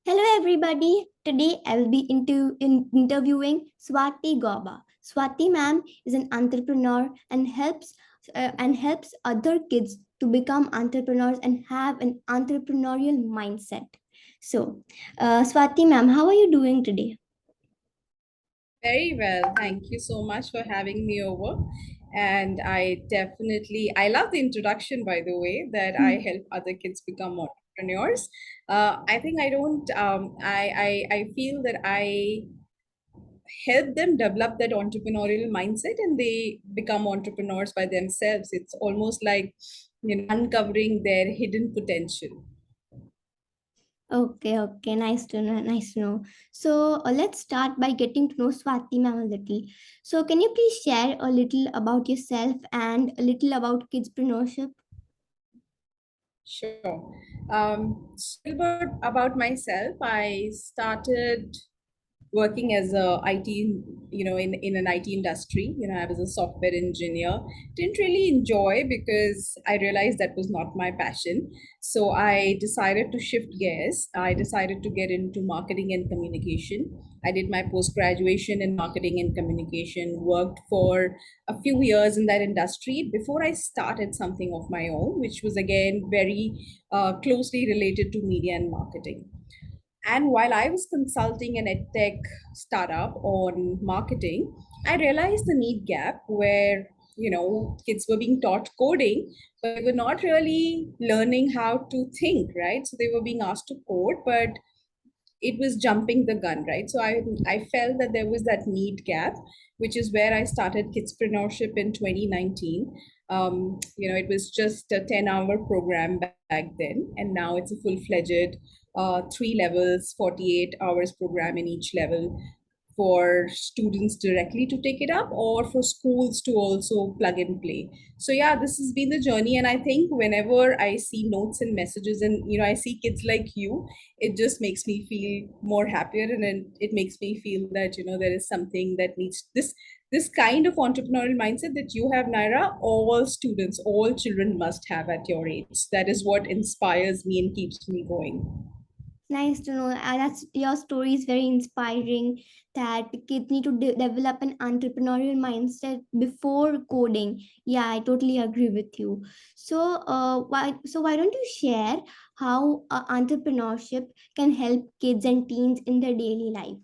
Hello, everybody. Today I will be interviewing Swati Gauba. Swati ma'am is an entrepreneur and helps other kids to become entrepreneurs and have an entrepreneurial mindset. Swati ma'am, how are you doing today? Very well. Thank you so much for having me over. And I love the introduction, by the way, that I help other kids become entrepreneurs. I think I don't, I feel that I help them develop that entrepreneurial mindset and they become entrepreneurs by themselves. It's almost like, uncovering their hidden potential. Okay, nice to know. Nice to know. Let's start by getting to know Swati ma'am a little. So, can you please share a little about yourself and a little about kidspreneurship? Sure. So a little bit about myself. I started working as a IT, in an IT industry. I was a software engineer. Didn't really enjoy because I realized that was not my passion. So I decided to shift gears. I decided to get into marketing and communication. I did my post graduation in marketing and communication, worked for a few years in that industry before I started something of my own, which was again very closely related to media and marketing. And while I was consulting an edtech startup on marketing, I realized the need gap where kids were being taught coding, but they were not really learning how to think, right? So they were being asked to code, but it was jumping the gun, right? So I felt that there was that need gap, which is where I started Kidspreneurship in 2019. It was just a 10-hour program back then, and now it's a full-fledged 3 levels, 48 hours program in each level for students directly to take it up or for schools to also plug and play. So yeah, this has been the journey, and I think whenever I see notes and messages and I see kids like you, it just makes me feel more happier, and it makes me feel that there is something that needs this kind of entrepreneurial mindset that you have, Naira. All students, all children must have at your age. That is what inspires me and keeps me going. Nice to know. That's your story is very inspiring. That kids need to develop an entrepreneurial mindset before coding. Yeah, I totally agree with you. Why don't you share how entrepreneurship can help kids and teens in their daily life?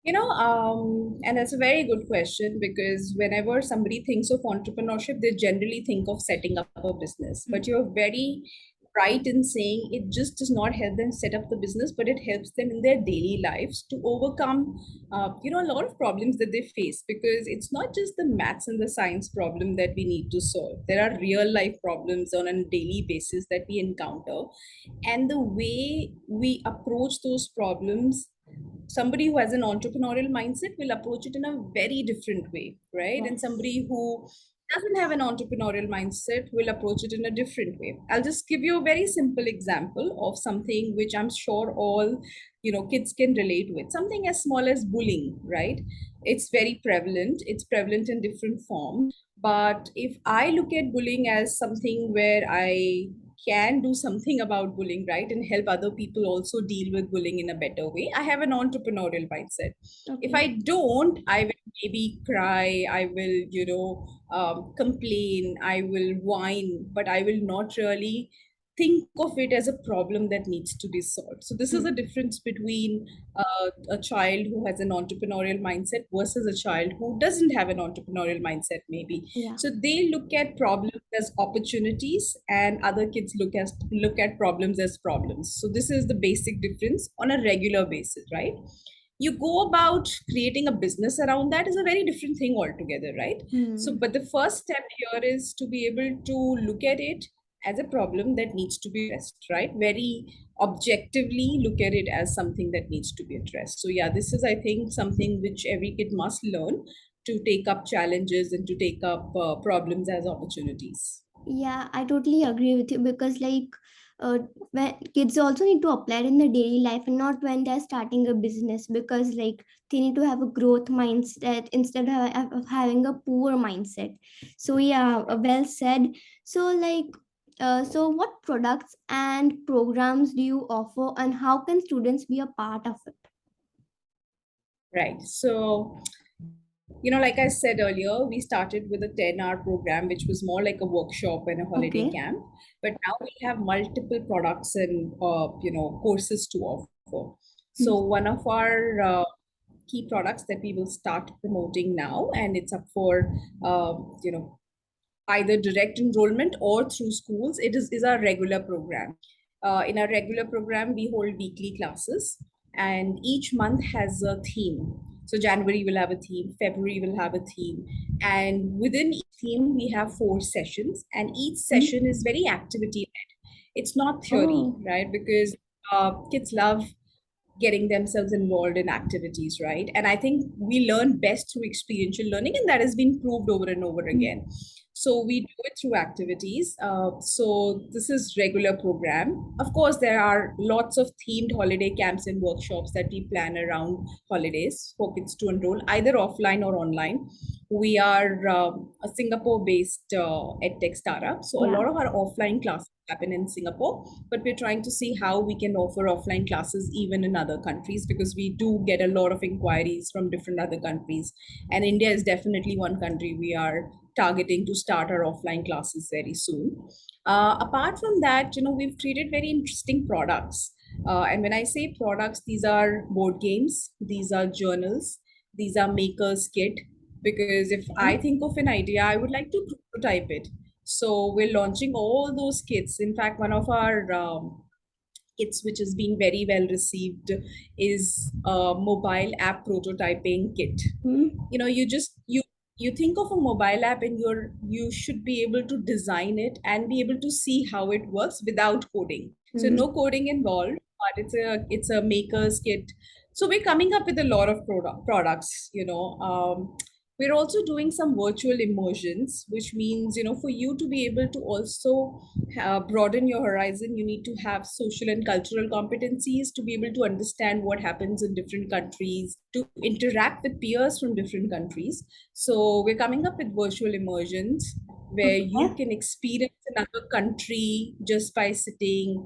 And that's a very good question because whenever somebody thinks of entrepreneurship, they generally think of setting up a business. But you're very right in saying it just does not help them set up the business, but it helps them in their daily lives to overcome, a lot of problems that they face, because it's not just the maths and the science problem that we need to solve. There are real life problems on a daily basis that we encounter, and the way we approach those problems, somebody who has an entrepreneurial mindset will approach it in a very different way, right? And Yes. somebody who doesn't have an entrepreneurial mindset will approach it in a different way. I'll just give you a very simple example of something which I'm sure all kids can relate with. Something as small as bullying, right? It's very prevalent. It's prevalent in different forms. But if I look at bullying as something where I can do something about bullying, right, and help other people also deal with bullying in a better way, I have an entrepreneurial mindset. If Okay. I don't, I will maybe cry, I will, complain, I will whine, but I will not really think of it as a problem that needs to be solved. So this is Hmm. a difference between a child who has an entrepreneurial mindset versus a child who doesn't have an entrepreneurial mindset, maybe. Yeah. So they look at problems as opportunities, and other kids look at problems as problems. So this is the basic difference on a regular basis, right? You go about creating a business around that is a very different thing altogether, right? So, Hmm. but the first step here is to be able to look at it as a problem that needs to be addressed, right? Very objectively look at it as something that needs to be addressed. So yeah, this is, I think, something which every kid must learn, to take up challenges and to take up problems as opportunities. Yeah, I totally agree with you because when kids also need to apply it in their daily life and not when they're starting a business, because they need to have a growth mindset instead of having a poor mindset. So yeah, well said. So So, what products and programs do you offer, and how can students be a part of it? Right. So, like I said earlier, we started with a 10-hour program, which was more like a workshop and a holiday Okay. camp. But now we have multiple products and, courses to offer. So Hmm. one of our key products that we will start promoting now, and it's up for, either direct enrollment or through schools. Is our regular program. In our regular program, we hold weekly classes, and each month has a theme. So January will have a theme, February will have a theme, and within each theme, we have 4 sessions, and each Hmm. session is very activity led. It's not theory, Oh. right? Because kids love getting themselves involved in activities, right? And I think we learn best through experiential learning, and that has been proved over and over Hmm. again. So we do it through activities. So this is regular program. Of course, there are lots of themed holiday camps and workshops that we plan around holidays for kids to enroll, either offline or online. We are a Singapore-based edtech startup, so a Yeah. lot of our offline classes happen in Singapore, but we're trying to see how we can offer offline classes even in other countries, because we do get a lot of inquiries from different other countries. And India is definitely one country we are targeting to start our offline classes very soon. Apart from that, we've created very interesting products. And when I say products, these are board games, these are journals, these are makers kit. Because if I Okay. think of an idea, I would like to prototype it. So we're launching all those kits. In fact, one of our kits which has been very well received is a mobile app prototyping kit. Hmm. You think of a mobile app, and you should be able to design it and be able to see how it works without coding. So Hmm. no coding involved, but it's a maker's kit. So we're coming up with a lot of products. We're also doing some virtual immersions, which means, for you to be able to also broaden your horizon, you need to have social and cultural competencies to be able to understand what happens in different countries, to interact with peers from different countries. So we're coming up with virtual immersions where you Okay. can experience another country just by sitting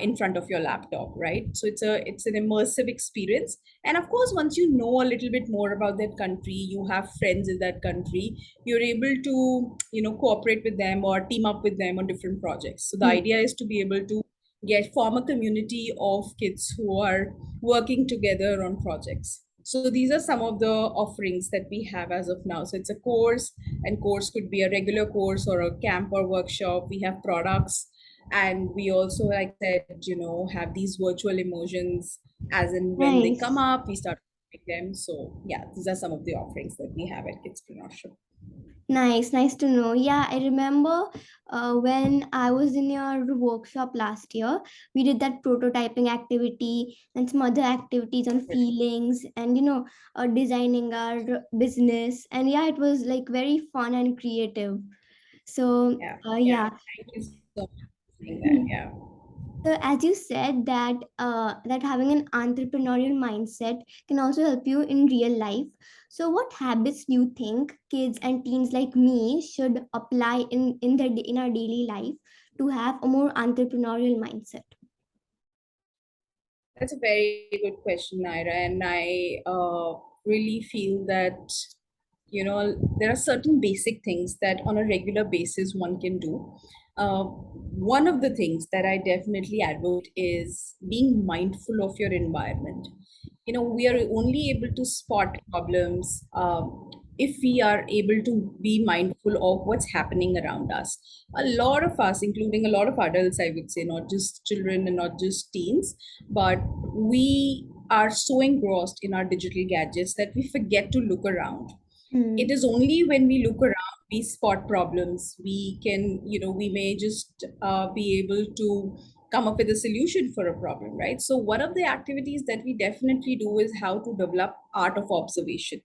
in front of your laptop, right? So it's an immersive experience. And of course, once you know a little bit more about that country, you have friends in that country, you're able to cooperate with them or team up with them on different projects. So the Hmm. idea is to be able to get form a community of kids who are working together on projects. So these are some of the offerings that we have as of now. So it's a course, and course could be a regular course or a camp or workshop. We have products, and we also, like I said, have these virtual emotions. As in, when they come Nice. up, we start with them. So yeah, these are some of the offerings that we have at Kidspreneurship. Nice, nice to know. Yeah, I remember when I was in your workshop last year, we did that prototyping activity and some other activities on feelings and, designing our business. And yeah, it was like very fun and creative. So, Yeah, yeah. yeah. Thank you so much for saying that. Yeah. So as you said that having an entrepreneurial mindset can also help you in real life. So what habits do you think kids and teens like me should apply in our daily life to have a more entrepreneurial mindset? That's a very good question, Naira. And I really feel that, there are certain basic things that on a regular basis one can do. One of the things that I definitely advocate is being mindful of your environment. We are only able to spot problems if we are able to be mindful of what's happening around us. A lot of us, including a lot of adults, I would say, not just children and not just teens, but we are so engrossed in our digital gadgets that we forget to look around. It Hmm. is only when we look around, we spot problems, we can, we may just be able to come up with a solution for a problem, right? So one of the activities that we definitely do is how to develop art of observation.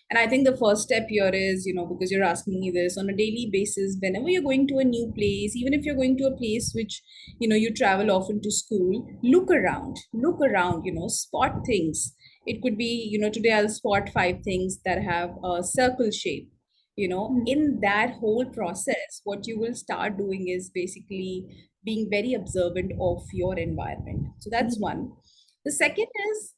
And I think the first step here is, because you're asking me this on a daily basis, whenever you're going to a new place, even if you're going to a place which, you travel often to school, look around, spot things. It could be, today I'll spot 5 things that have a circle shape. Hmm. In that whole process, what you will start doing is basically being very observant of your environment. So that's Yeah. one. The second is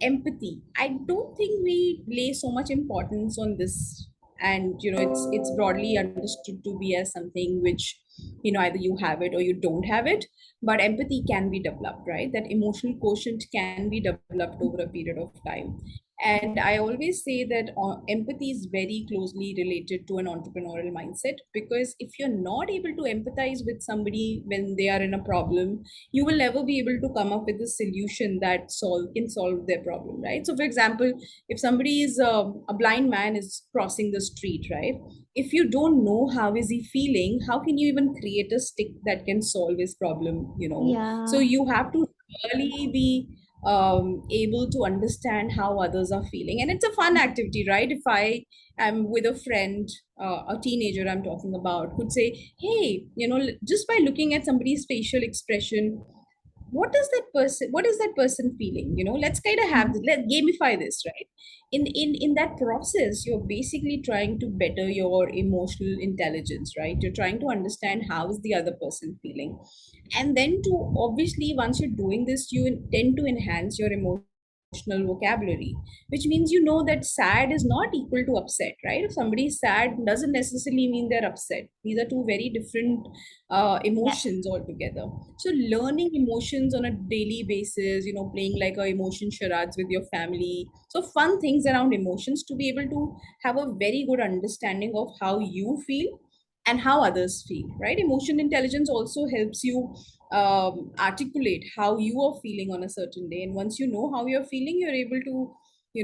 empathy. I don't think we lay so much importance on this, and it's broadly understood to be as something which either you have it or you don't have it. But empathy can be developed, right? That emotional quotient can be developed over a period of time. And I always say that empathy is very closely related to an entrepreneurial mindset, because if you're not able to empathize with somebody when they are in a problem, you will never be able to come up with a solution that can solve their problem, right? So for example, if somebody is a blind man is crossing the street, right? If you don't know how is he feeling, how can you even create a stick that can solve his problem? So Yeah. you have to really be able to understand how others are feeling, and it's a fun activity, right? If I am with a friend, a teenager I'm talking about could say, hey, just by looking at somebody's facial expression, what is that person feeling, let's kind of have Hmm. this, let gamify this, right? In that process, you're basically trying to better your emotional intelligence, right? You're trying to understand how is the other person feeling. And then to obviously, once you're doing this, you tend to enhance your emotional vocabulary, which means that sad is not equal to upset, right? If somebody is sad, doesn't necessarily mean they're upset. These are two very different Yes. emotions altogether. So learning emotions on a daily basis, playing like a emotion charades with your family, so fun things around emotions, to be able to have a very good understanding of how you feel and how others feel, right? Emotion intelligence also helps you articulate how you are feeling on a certain day, and once you know how you're feeling, you're able to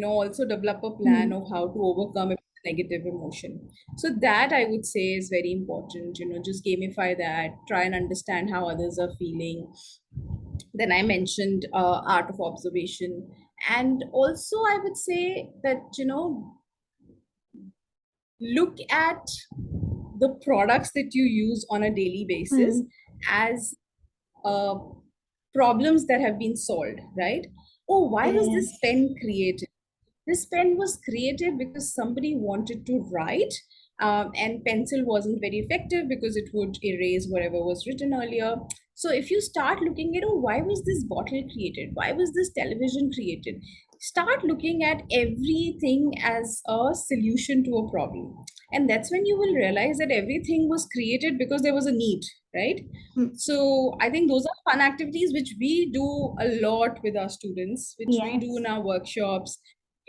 also develop a plan Hmm. of how to overcome a negative emotion. So that, I would say, is very important. Just gamify that, try and understand how others are feeling. Then I mentioned art of observation. And also I would say that look at the products that you use on a daily basis Hmm. as uh, problems that have been solved, right? Oh, why was this Yes. pen created? This pen was created because somebody wanted to write, and pencil wasn't very effective because it would erase whatever was written earlier. So if you start looking at, oh, why was this bottle created? Why was this television created? Start looking at everything as a solution to a problem. And that's when you will realize that everything was created because there was a need, right? Hmm. So I think those are fun activities which we do a lot with our students, which we do in Yes. our workshops.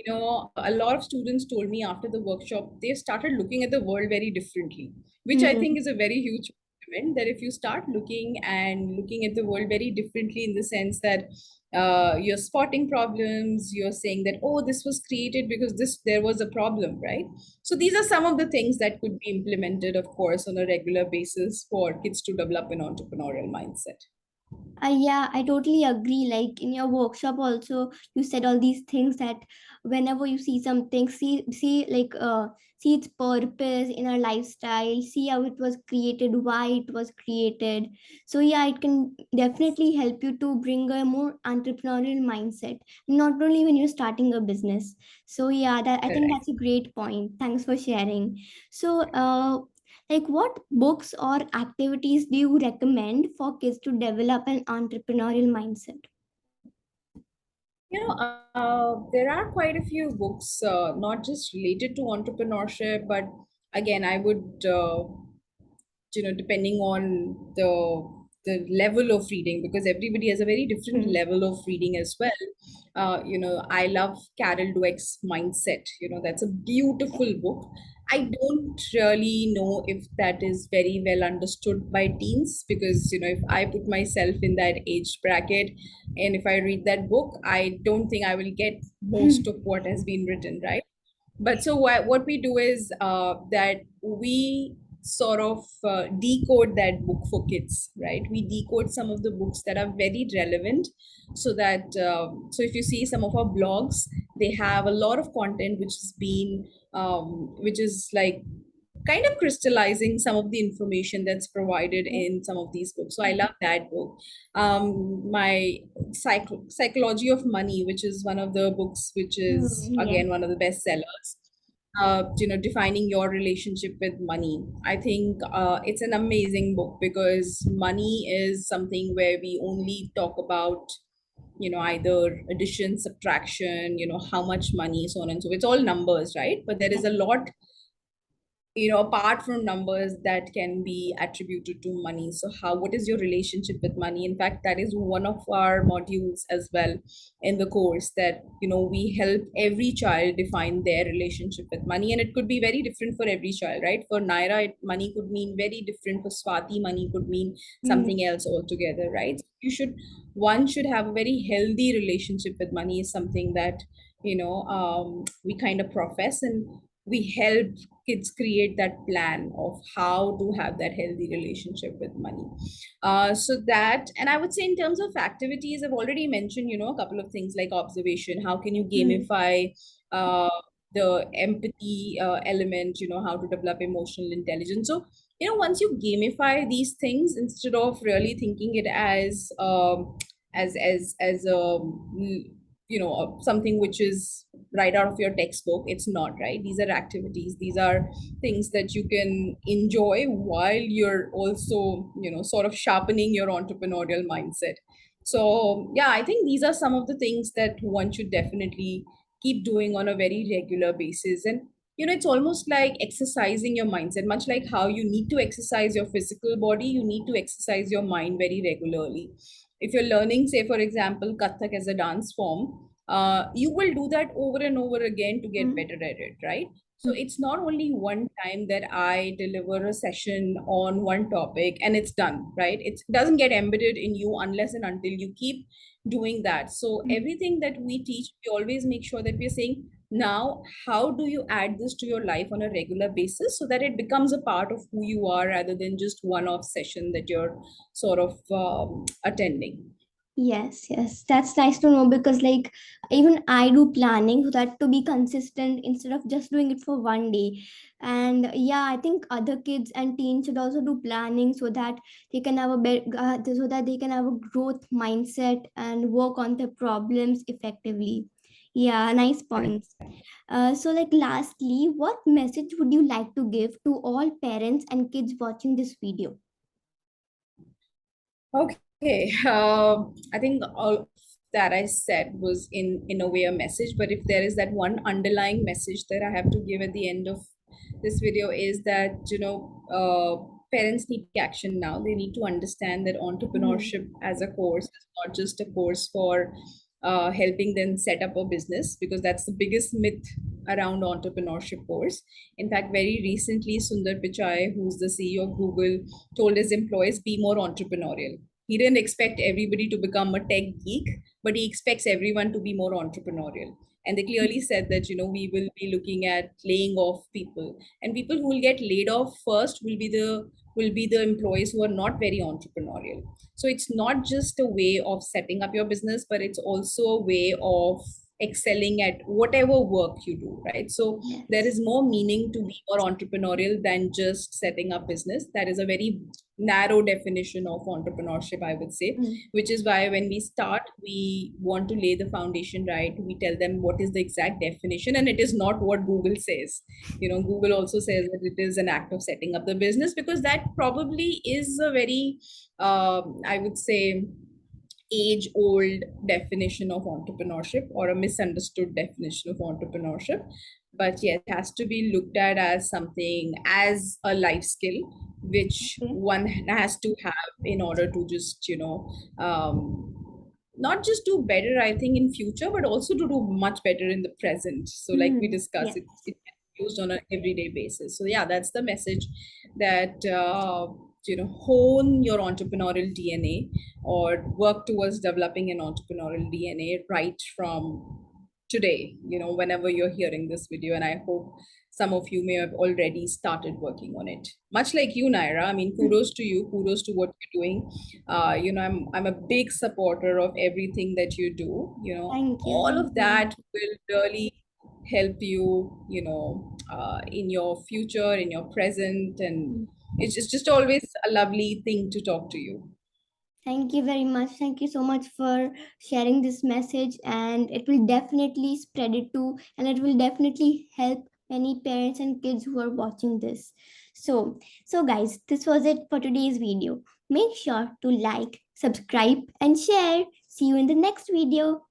A lot of students told me after the workshop they started looking at the world very differently, which I think Hmm. is a very huge compliment. That if you start looking at the world very differently, in the sense that you're spotting problems, you're saying that, oh, this was created because there was a problem, right? So these are some of the things that could be implemented, of course, on a regular basis for kids to develop an entrepreneurial mindset. Yeah, I totally agree. Like in your workshop, also you said all these things that whenever you see something, see its purpose in our lifestyle, see how it was created, why it was created. So yeah, it can definitely help you to bring a more entrepreneurial mindset, not only when you're starting a business. So yeah, that I think Correct. that's a great point. Thanks for sharing. So like, what books or activities do you recommend for kids to develop an entrepreneurial mindset? There are quite a few books, not just related to entrepreneurship, but again, I would depending on the level of reading, because everybody has a very different Hmm. level of reading as well. I love Carol Dweck's Mindset. That's a beautiful book. I don't really know if that is very well understood by teens, because if I put myself in that age bracket and if I read that book, I don't think I will get most of what has been written, right? But so what we do is that we sort of decode that book for kids, right? We decode some of the books that are very relevant, so that so if you see some of our blogs, they have a lot of content which has been which is like kind of crystallizing some of the information that's provided in some of these books. So I love that book. My Psychology of Money, which is one of the books which is Hmm, yeah. again one of the best sellers. Defining your relationship with money. I think it's an amazing book because money is something where we only talk about, either addition, subtraction, how much money, so on and so. It's all numbers, right? But there is a lot, apart from numbers, that can be attributed to money. So what is your relationship with money? In fact, that is one of our modules as well in the course, that we help every child define their relationship with money, and it could be very different for every child, right? For Naira, money could mean very different. For Swati, money could mean Mm. something else altogether, right? One should have a very healthy relationship with money, is something that we kind of profess, and we help kids create that plan of how to have that healthy relationship with money. So that, and I would say in terms of activities, I've already mentioned, a couple of things like observation. How can you Mm. gamify uh, the empathy element? How to develop emotional intelligence. So once you gamify these things, instead of really thinking it as something which is right out of your textbook. It's not, right? These are activities, these are things that you can enjoy while you're also sort of sharpening your entrepreneurial mindset. So yeah, I think these are some of the things that one should definitely keep doing on a very regular basis. And it's almost like exercising your mindset, much like how you need to exercise your physical body, you need to exercise your mind very regularly. If you're learning, say for example, Kathak as a dance form, you will do that over and over again to get Mm. better at it, right? So Mm. it's not only one time that I deliver a session on one topic and it's done, right? It doesn't get embedded in you unless and until you keep doing that. So Mm. everything that we teach, we always make sure that we're saying, now, how do you add this to your life on a regular basis so that it becomes a part of who you are rather than just one off session that you're sort of attending. Yes, yes, that's nice to know because, like, even I do planning so that to be consistent instead of just doing it for one day. And yeah, I think other kids and teens should also do planning so that they can have a so that they can have a growth mindset and work on their problems effectively. Yeah, nice points. So, like, lastly, what message would you like to give to all parents and kids watching this video? Okay, I think all that I said was in a way a message, but if there is that one underlying message that I have to give at the end of this video, is that parents need to take action now. They need to understand that Hmm. entrepreneurship as a course is not just a course for helping them set up a business, because that's the biggest myth around entrepreneurship course. In fact, very recently, Sundar Pichai, who's the CEO of Google, told his employees, be more entrepreneurial. He didn't expect everybody to become a tech geek, but he expects everyone to be more entrepreneurial. And they clearly said that, we will be looking at laying off people, and people who will get laid off first will be the employees who are not very entrepreneurial. So it's not just a way of setting up your business, but it's also a way of excelling at whatever work you do, right? So there Yes. is more meaning to be more entrepreneurial than just setting up business. That is a very narrow definition of entrepreneurship, I would say, Mm. which is why when we start, we want to lay the foundation right. We tell them what is the exact definition, and it is not what Google says. Google also says that it is an act of setting up the business, because that probably is a very, I would say, age old definition of entrepreneurship, or a misunderstood definition of entrepreneurship. But yes, it has to be looked at as something, as a life skill, which Okay. one has to have in order to just not just do better, I think, in future, but also to do much better in the present. So like we Mm. discussed, Yes. it can be used on an everyday basis. So yeah, that's the message, that hone your entrepreneurial DNA, or work towards developing an entrepreneurial DNA right from today, whenever you're hearing this video. And I hope some of you may have already started working on it. Much like you, Naira. I mean, Mm. kudos to you, kudos to what you're doing. I'm a big supporter of everything that you do. Thank you. All Thank of you very much. that will really help you, in your future, in your present, and Mm. it's just always a lovely thing to talk to you. Thank you very much. Thank you so much for sharing this message, and it will definitely spread it to, and it will definitely help any parents and kids who are watching this. So guys, this was it for today's video. Make sure to like, subscribe and share. See you in the next video.